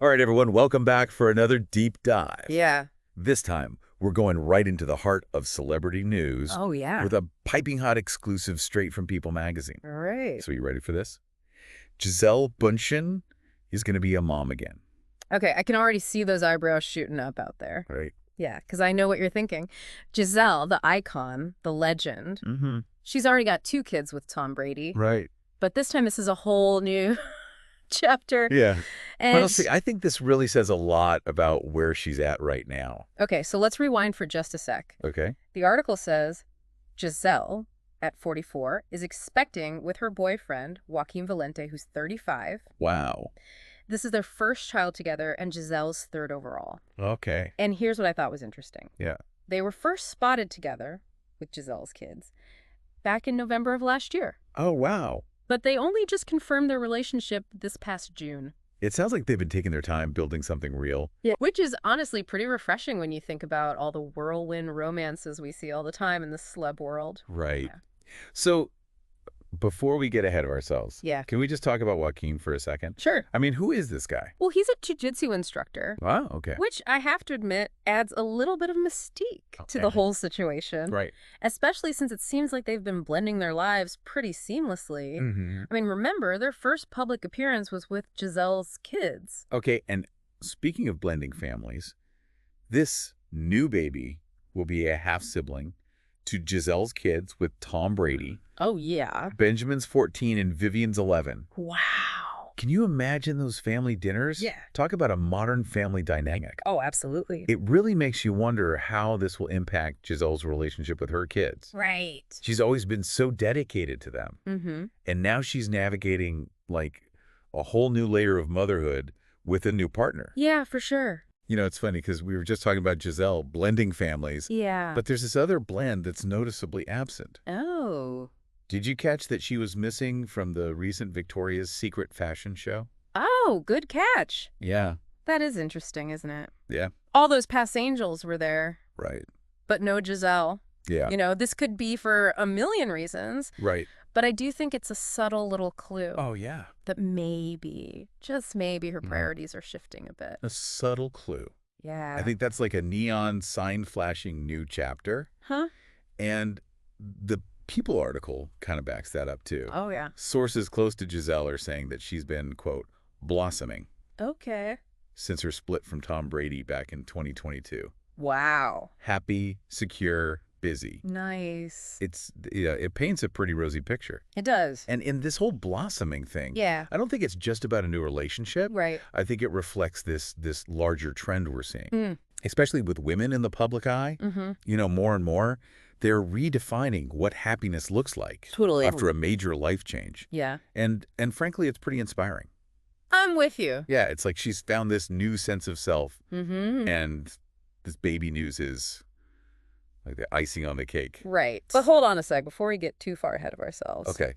All right, everyone, welcome back for another deep dive. Yeah. This time, we're going right into the heart of celebrity news Oh, yeah. with a piping hot exclusive straight from People magazine. All right. So you ready for this? Gisele Bündchen is going to be a mom again. Okay, I can already see those eyebrows shooting up out there. Right. Yeah, because I know what you're thinking. Gisele, the icon, the legend, she's already got 2 kids with Tom Brady. Right. But this time, this is a whole new chapter. Yeah. And Honestly, I think this really says a lot about where she's at right now. okay, so let's rewind for just a sec. Okay. The article says Gisele, at 44, is expecting with her boyfriend, Joaquim Valente, who's 35. Wow. This is their first child together and Gisele's 3rd overall. Okay. And here's what I thought was interesting. Yeah. They were first spotted together with Gisele's kids back in November of last year. Oh, wow. But they only just confirmed their relationship this past June. It sounds like they've been taking their time building something real. Yeah. Which is honestly pretty refreshing when you think about all the whirlwind romances we see all the time in the celeb world. Right. Yeah. So before we get ahead of ourselves, Yeah. can we just talk about Joaquin for a second? Sure. I mean, who is this guy? Well, he's a jiu-jitsu instructor, Wow, okay. which I have to admit adds a little bit of mystique to the Okay. whole situation. Right. Especially since it seems like they've been blending their lives pretty seamlessly. I mean, remember, their first public appearance was with Gisele's kids. Okay, and speaking of blending families, this new baby will be a half-sibling to Gisele's kids with Tom Brady. Oh, yeah. Benjamin's 14 and Vivian's 11. Wow. Can you imagine those family dinners? Yeah. Talk about a modern family dynamic. Oh, absolutely. It really makes you wonder how this will impact Gisele's relationship with her kids. Right. She's always been so dedicated to them. Mm-hmm. And now she's navigating, like, a whole new layer of motherhood with a new partner. Yeah, for sure. You know, it's funny because we were just talking about Gisele blending families, Yeah. but there's this other blend that's noticeably absent. Oh. Did you catch that she was missing from the recent Victoria's Secret fashion show? Oh, good catch. Yeah. That is interesting, isn't it? Yeah. All those past angels were there, Right. but no Gisele. Yeah. You know, this could be for a million reasons, Right. but I do think it's a subtle little clue Oh, yeah. that maybe, just maybe, her priorities are shifting a bit. A subtle clue. Yeah. I think that's like a neon sign flashing new chapter. Huh? And the People article kind of backs that up, too. Oh, yeah. Sources close to Gisele are saying that she's been, quote, blossoming Okay. since her split from Tom Brady back in 2022. Wow. Happy, secure, busy. Nice. It paints a pretty rosy picture. It does. And in this whole blossoming thing, Yeah. I don't think it's just about a new relationship. Right. I think it reflects this larger trend we're seeing, Mm. especially with women in the public eye. Mm-hmm. You know, more and more, they're redefining what happiness looks like Totally. after a major life change. Yeah. And frankly, it's pretty inspiring. I'm with you. Yeah, it's like she's found this new sense of self, Mm-hmm. and this baby news is like the icing on the cake. Right. But hold on a sec before we get too far ahead of ourselves. Okay.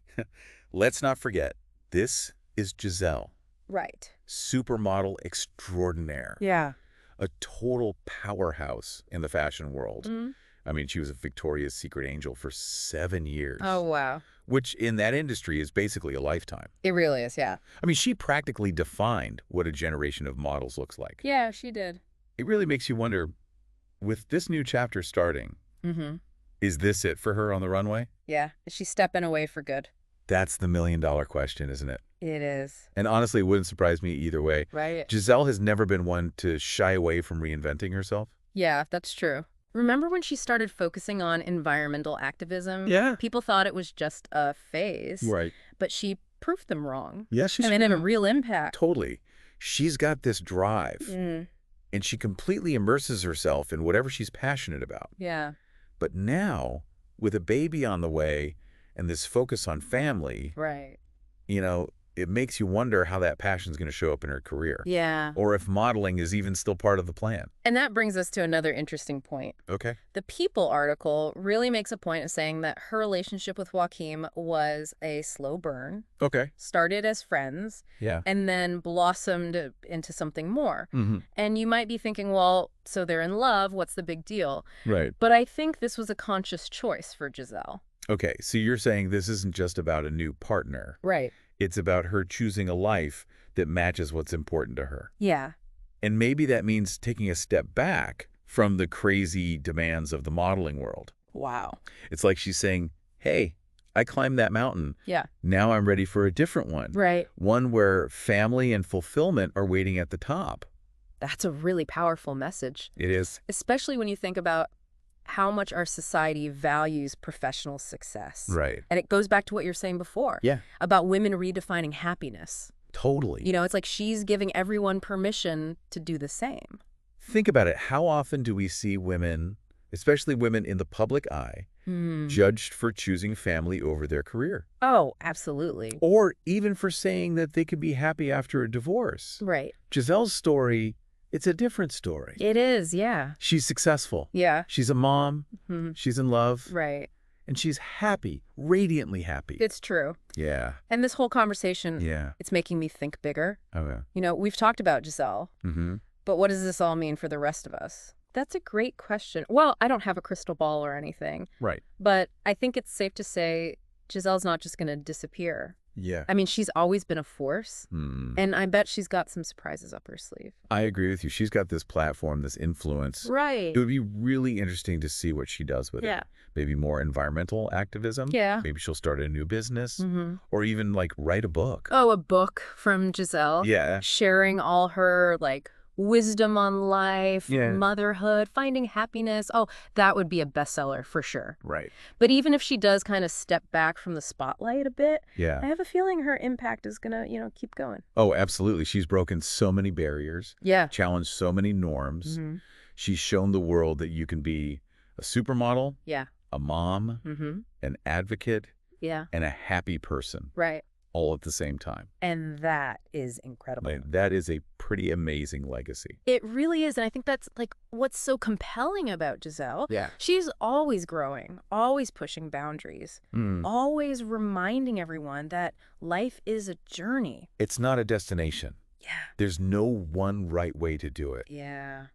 Let's not forget, this is Gisele, Right. supermodel extraordinaire, Yeah. a total powerhouse in the fashion world. Mm-hmm. I mean, she was a Victoria's Secret angel for 7 years. Oh, wow. Which in that industry is basically a lifetime. It really is, yeah. I mean, she practically defined what a generation of models looks like. Yeah, she did. It really makes you wonder, with this new chapter starting, Mm-hmm. is this it for her on the runway? Yeah. Is she stepping away for good? That's the million-dollar question, isn't it? It is. And honestly, it wouldn't surprise me either way. Right. Gisele has never been one to shy away from reinventing herself. Yeah, that's true. Remember when she started focusing on environmental activism? Yeah. People thought it was just a phase. Right. But she proved them wrong. Yeah, she's I mean, it had a real impact. totally. She's got this drive, Mm, and she completely immerses herself in whatever she's passionate about. yeah. But now, with a baby on the way and this focus on family, Right. you know, it makes you wonder how that passion's going to show up in her career. Yeah. Or if modeling is even still part of the plan. And that brings us to another interesting point. Okay. The People article really makes a point of saying that her relationship with Joaquim was a slow burn, Okay. started as friends, Yeah. and then blossomed into something more. Mm-hmm. And you might be thinking, well, so they're in love, what's the big deal? Right. But I think this was a conscious choice for Gisele. Okay. So you're saying this isn't just about a new partner. Right. It's about her choosing a life that matches what's important to her. Yeah. And maybe that means taking a step back from the crazy demands of the modeling world. Wow. It's like she's saying, hey, I climbed that mountain. Yeah. Now I'm ready for a different one. Right. One where family and fulfillment are waiting at the top. That's a really powerful message. It is. Especially when you think about how much our society values professional success. Right. And it goes back to what you were saying before. Yeah. About women redefining happiness. Totally. You know, it's like she's giving everyone permission to do the same. Think about it. How often do we see women, especially women in the public eye, judged for choosing family over their career? Oh, absolutely. Or even for saying that they could be happy after a divorce. Right. Giselle's story, it's a different story. It is, yeah. She's successful. Yeah. She's a mom. She's in love. Right. And she's happy, radiantly happy. It's true. Yeah. And this whole conversation, it's making me think bigger. Oh, yeah. You know, we've talked about Gisele, but what does this all mean for the rest of us? That's a great question. Well, I don't have a crystal ball or anything. Right. But I think it's safe to say Giselle's not just going to disappear. Yeah. I mean, she's always been a force, and I bet she's got some surprises up her sleeve. I agree with you. She's got this platform, this influence. Right. It would be really interesting to see what she does with it. Maybe more environmental activism. Yeah. Maybe she'll start a new business or even like write a book. Oh, a book from Gisele. Yeah. Sharing all her like wisdom on life, Yeah. motherhood, finding happiness. Oh, that would be a bestseller for sure. Right. But even if she does kind of step back from the spotlight a bit, Yeah. I have a feeling her impact is going to, you know, keep going. Oh, absolutely. She's broken so many barriers. Yeah. Challenged so many norms. She's shown the world that you can be a supermodel, Yeah. a mom, an advocate, Yeah. and a happy person Right. all at the same time. And that is incredible. Like, that is a pretty amazing legacy. It really is. And I think that's like what's so compelling about Gisele. Yeah. She's always growing, always pushing boundaries, always reminding everyone that life is a journey. It's not a destination. Yeah. There's no one right way to do it. Yeah.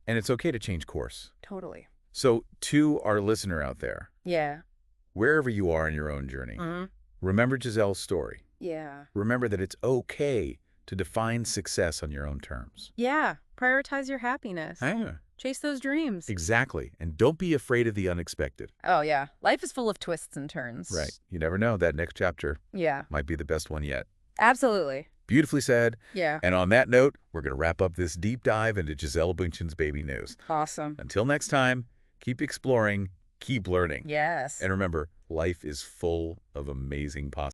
And it's okay to change course. Totally. So to our listener out there, Yeah. wherever you are in your own journey, remember Giselle's story. Yeah. Remember that it's okay to define success on your own terms. Yeah. Prioritize your happiness. Chase those dreams. Exactly. And don't be afraid of the unexpected. Oh, yeah. Life is full of twists and turns. Right. You never know. That next chapter Yeah. might be the best one yet. Absolutely. Beautifully said. Yeah. And on that note, we're going to wrap up this deep dive into Gisele Bündchen's baby news. Awesome. Until next time, keep exploring, keep learning. Yes. And remember, life is full of amazing possibilities.